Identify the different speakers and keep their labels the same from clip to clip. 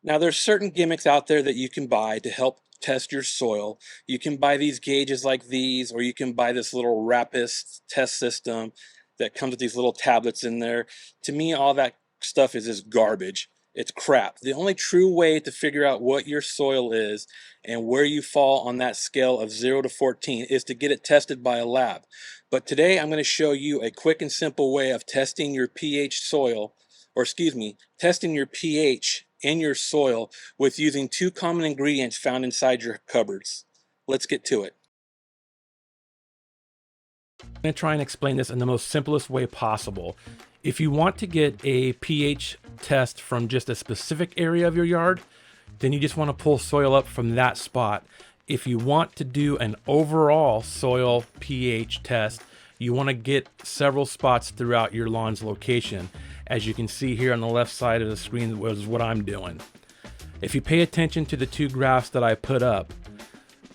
Speaker 1: Now, there's certain gimmicks out there that you can buy to help test your soil. You can buy these gauges like these, or you can buy this little Rapist test system that comes with these little tablets in there. To me, all that stuff is just garbage. It's crap. The only true way to figure out what your soil is and where you fall on that scale of 0 to 14 is to get it tested by a lab. But today I'm going to show you a quick and simple way of testing your pH soil, or excuse me, testing your pH in your soil with using two common ingredients found inside your cupboards. Let's get to it.
Speaker 2: I'm going to try and explain this in the most simplest way possible. If you want to get a pH test from just a specific area of your yard, then you just want to pull soil up from that spot. If you want to do an overall soil pH test, you want to get several spots throughout your lawn's location. As you can see here on the left side of the screen was what I'm doing. If you pay attention to the two graphs that I put up,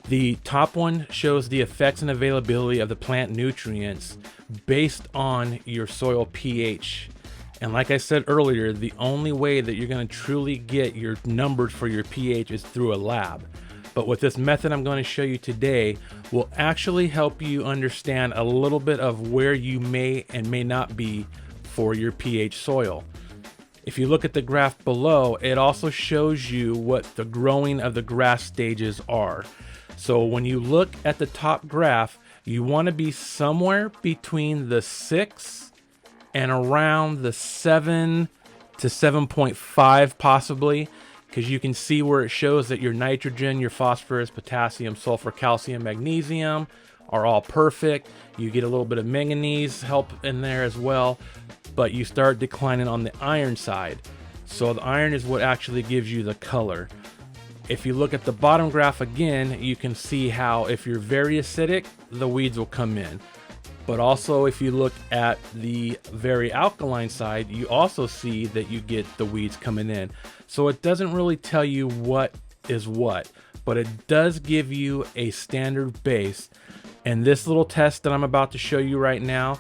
Speaker 2: the top one shows the effects and availability of the plant nutrients based on your soil pH. And like I said earlier, the only way that you're going to truly get your numbers for your pH is through a lab. But with this method I'm going to show you today will actually help you understand a little bit of where you may and may not be for your pH soil. If you look at the graph below, it also shows you what the growing of the grass stages are. So when you look at the top graph, you want to be somewhere between the 6 and around the 7 to 7.5 possibly, because you can see where it shows that your nitrogen, your phosphorus, potassium, sulfur, calcium, magnesium are all perfect. You get a little bit of manganese help in there as well, but you start declining on the iron side. So the iron is what actually gives you the color. If you look at the bottom graph again, you can see how if you're very acidic, the weeds will come in. But also if you look at the very alkaline side, you also see that you get the weeds coming in. So it doesn't really tell you what is what, but it does give you a standard base. And this little test that I'm about to show you right now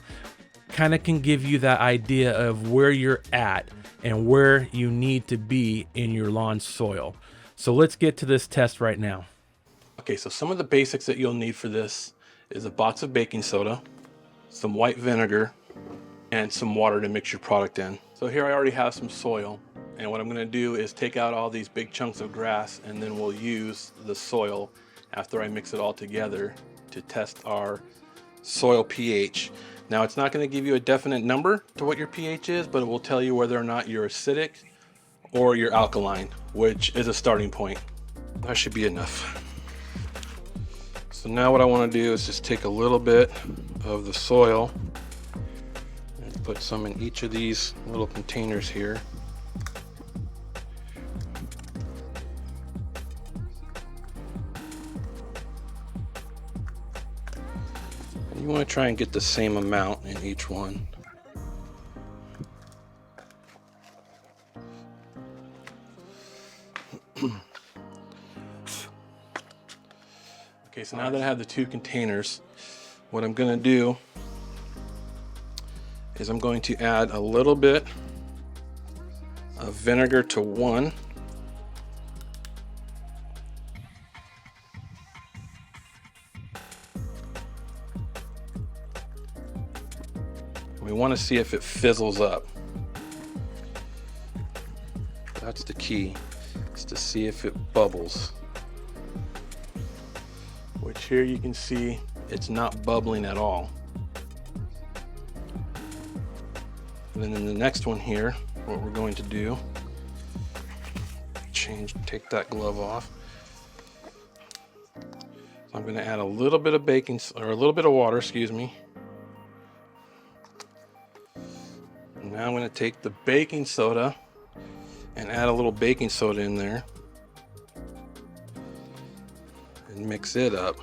Speaker 2: kind of can give you that idea of where you're at and where you need to be in your lawn soil. So let's get to this test right now. Okay, so some of the basics that you'll need for this is a box of baking soda, some white vinegar, and some water to mix your product in. So here I already have some soil, and what I'm gonna do is take out all these big chunks of grass, and then we'll use the soil after I mix it all together to test our soil pH. Now it's not gonna give you a definite number to what your pH is, but it will tell you whether or not you're acidic or you're alkaline, which is a starting point. That should be enough. So now what I want to do is just take a little bit of the soil and put some in each of these little containers here. And you want to try and get the same amount in each one. Okay, so now that I have the two containers, what I'm going to do is I'm going to add a little bit of vinegar to one. We want to see if it fizzles up. That's the key, is to see if it bubbles. Which here you can see it's not bubbling at all. And then in the next one here, what we're going to do, take that glove off. So I'm going to add a little bit of a little bit of water, excuse me. And now I'm going to take the baking soda and add a little baking soda in there and mix it up.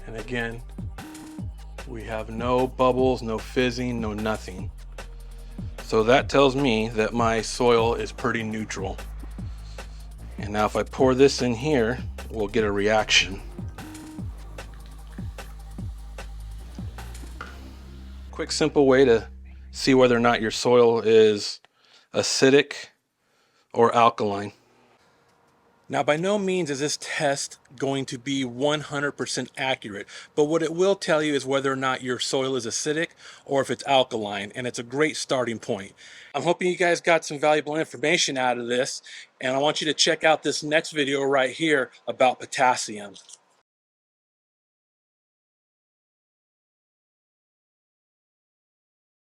Speaker 2: And again, we have no bubbles, no fizzing, no nothing. So that tells me that my soil is pretty neutral. And now if I pour this in here,
Speaker 1: we'll get a reaction. Quick, simple way to see whether or not your soil is acidic or alkaline. Now, by no means is this test going to be 100% accurate, but what it will tell you is whether or not your soil is acidic or if it's alkaline, and it's a great starting point. I'm hoping you guys got some valuable information out of this, and I want you to check out this next video right here about potassium.